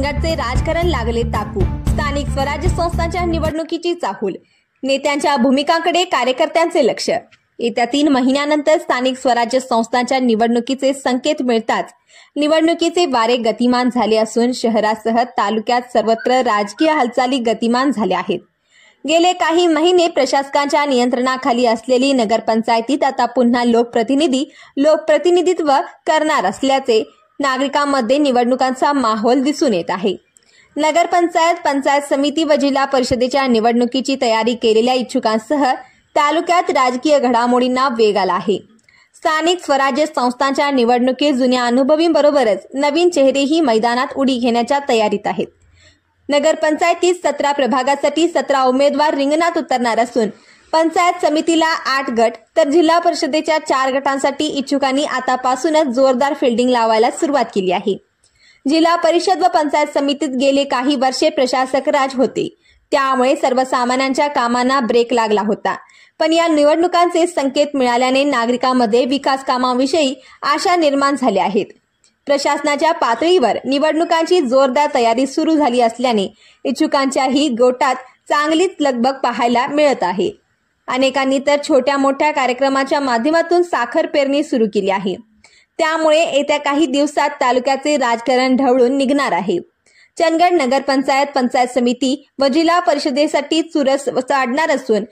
चंदगडचे राजकारण लागले तापू। स्थानिक स्वराज्य संस्थांच्या निवडणुकीची चाहूल, नेत्यांच्या भूमिकांकडे कार्यकर्त्यांचे लक्ष। येत्या 3 महिन्यानंतर स्थानिक स्वराज्य संस्थांच्या निवडणुकीचे संकेत मिळताच निवडणुकीचे वारे गतिमान झाले असून शहरासह तालुक्यात सर्वत्र राजकीय हालचाली गतिमान झाल्या आहेत। गेले काही महिने प्रशासकांच्या नियंत्रणाखाली असलेली नगरपंचायतीत आता पुन्हा लोकप्रतिनिधित्व करणार असल्याचे नागरिकांमध्ये निवडणुकांचा माहोल दिसून येत आहे। नगरपंचायत, पंचायत समिती व जिल्हा परिषदेच्या निवडणुकीची तयारी केलेल्या इच्छुकांसह तालुक्यात राजकीय घडामोडींना वेग आला आहे। स्थानिक स्वराज्य संस्थांच्या निवडणुकीत जुन्या अनुभवींबरोबरच नवीन चेहरेही मैदानात उडी घेण्याच्या तयारीत आहेत। नगरपंचायतीत 17 प्रभागासाठी 17 उमेदवार रिंगणात उतरणार असून पंचायत समितीला 8 गट तर जिल्हा परिषदेच्या 4 गटांसाठी इच्छुकांनी आतापासूनच जोरदार फिल्डिंग लावायला सुरुवात केली आहे। जिल्हा परिषद व पंचायत समितीत गेले काही वर्षे प्रशासक राज होते, त्यामुळे सर्वसामान्यांच्या कामांना ब्रेक लागला होता। पण या निवडणुकांचे संकेत मिळाल्याने नागरिकांमध्ये विकास कामांविषयी आशा निर्माण झाल्या आहेत। प्रशासनाच्या पातळीवर निवडणुकांची जोरदार तयारी सुरू झाली असल्याने इच्छुकांच्याही गोटात चांगलीच लगबग पाहायला मिळत आहे। अनेकांनी तर छोट्या मोठ्या कार्यक्रमाच्या माध्यमातून साखर पेरणी सुरू केली आहे। त्यामुळे येत्या काही दिवसात तालुक्याचे राजकारण ढवळून निघणार आहे। चंदगड नगरपंचायत, पंचायत समिती व जिल्हा परिषदेसाठी चुरस चाडणार असून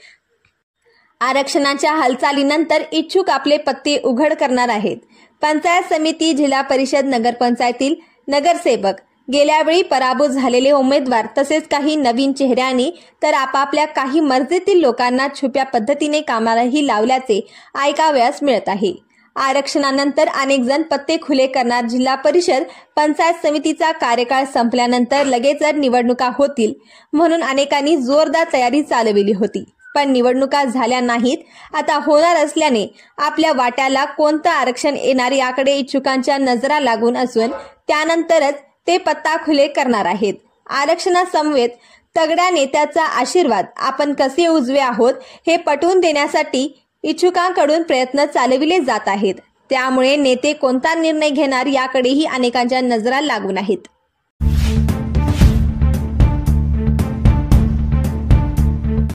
आरक्षणाच्या हालचालीनंतर इच्छुक आपले पत्ते उघड करणार आहेत। पंचायत समिती, जिल्हा परिषद, नगरपंचायतील नगरसेवक, गेल्यावेळी पराभूत झालेले उमेदवार तसेच काही नवीन चेहऱ्यांनी तर आपापल्या काही मर्जीतील लोकांना छुप्या पद्धतीने कामालाही लावल्याचे ऐकावयास मिळत आहे। आरक्षणानंतर अनेक जण पत्ते खुले करणार। जिल्हा परिषद, पंचायत समितीचा कार्यकाळ संपल्यानंतर लगेचच निवडणुका होतील म्हणून अनेकांनी जोरदार तयारी चालविली होती, पण निवडणुका झाल्या नाहीत। आता होणार असल्याने आपल्या वाट्याला कोणतं आरक्षण येणार याकडे इच्छुकांच्या नजरा लागून असून त्यानंतरच ते पत्ता खुले करणार आहेत। आरक्षणासमवेत तगड्या नेत्याचा आशीर्वाद आपण कसे उजवे आहोत हे पटवून देण्यासाठी इच्छुकांकडून प्रयत्न चालविले जात आहेत। त्यामुळे नेते कोणता निर्णय घेणार याकडेही अनेकांच्या नजरा लागून आहेत।